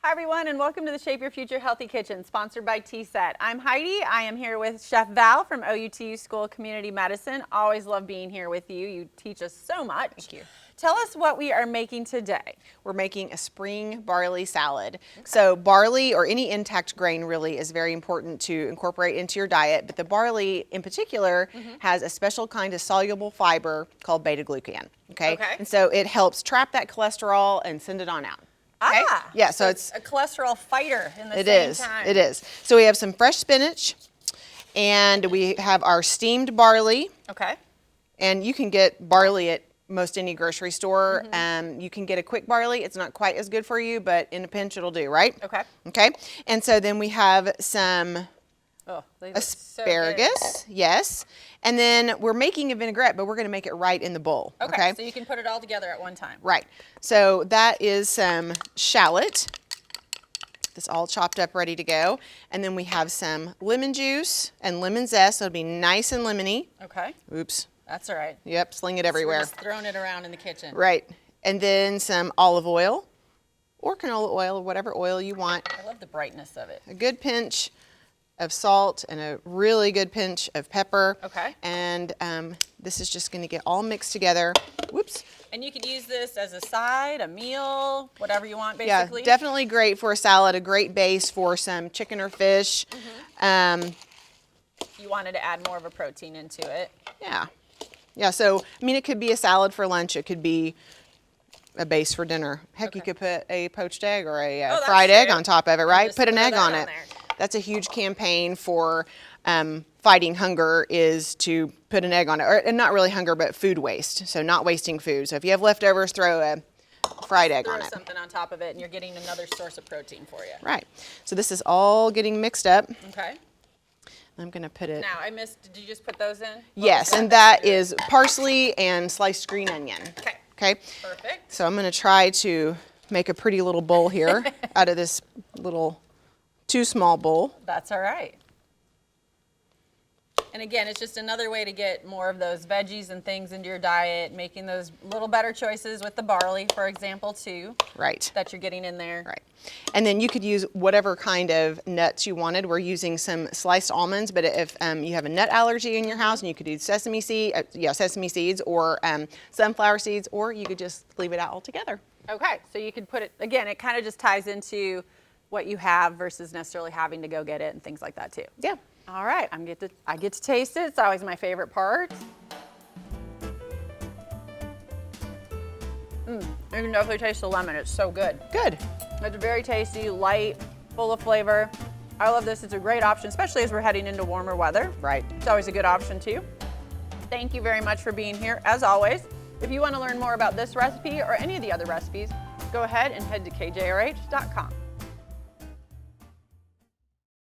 Hi everyone, and welcome to the Shape Your Future Healthy Kitchen, sponsored by TSET. I'm Heidi. I am here with Chef Val from OUTU School of Community Medicine. Always love being here with you. You teach us so much. Thank you. Tell us what we are making today. We're making a spring barley salad. Okay. So barley, or any intact grain really, is very important to incorporate into your diet, but the barley in particular has a special kind of soluble fiber called beta-glucan. Okay? And so it helps trap that cholesterol and send it on out. Okay? Ah, yeah, so it's a cholesterol fighter in the same time. It is. So we have some fresh spinach, and we have our steamed barley. Okay. And you can get barley at most any grocery store. You can get a quick barley. It's not quite as good for you, but in a pinch it'll do, right? Okay. Okay. And so then we have some asparagus, so yes. And then we're making a vinaigrette, but we're going to make it right in the bowl. Okay, so you can put it all together at one time. Right. So that is some shallot. That's all chopped up, ready to go. And then we have some lemon juice and lemon zest, so it'll be nice and lemony. Okay. Oops. That's all right. Yep, sling it everywhere. We're just throwing it around in the kitchen. Right. And then some olive oil or canola oil or whatever oil you want. I love the brightness of it. A good pinch of salt and a really good pinch of pepper. Okay. And this is just going to get all mixed together. Whoops. And you could use this as a side, a meal, whatever you want, basically. Yeah, definitely great for a salad, a great base for some chicken or fish. You wanted to add more of a protein into it. Yeah. Yeah, so, I mean, it could be a salad for lunch. It could be a base for dinner. Heck, you could put a poached egg or a fried egg on top of it, right? Put an egg on it. That's a huge campaign for fighting hunger, is to put an egg on it. And not really hunger, but food waste. So not wasting food. So if you have leftovers, throw a fried egg on it. Throw something on top of it and you're getting another source of protein for you. Right. So this is all getting mixed up. Okay. I'm going to put it. Now, I missed, did you just put those in? Yes, and that is parsley and sliced green onion. Okay. Okay. Perfect. So I'm going to try to make a pretty little bowl here out of this little too small bowl. That's all right. And again, it's just another way to get more of those veggies and things into your diet, making those little better choices with the barley, for example, too. Right. That you're getting in there. Right. And then you could use whatever kind of nuts you wanted. We're using some sliced almonds, but if you have a nut allergy in your house, and you could use sesame seeds or sunflower seeds, or you could just leave it out altogether. Okay, so you could put it, again, it kind of just ties into what you have versus necessarily having to go get it and things like that too. Yeah. All right, I get to taste it. It's always my favorite part. You can definitely taste the lemon. It's so good. Good. It's very tasty, light, full of flavor. I love this. It's a great option, especially as we're heading into warmer weather. Right. It's always a good option too. Thank you very much for being here. As always, if you want to learn more about this recipe or any of the other recipes, go ahead and head to kjrh.com.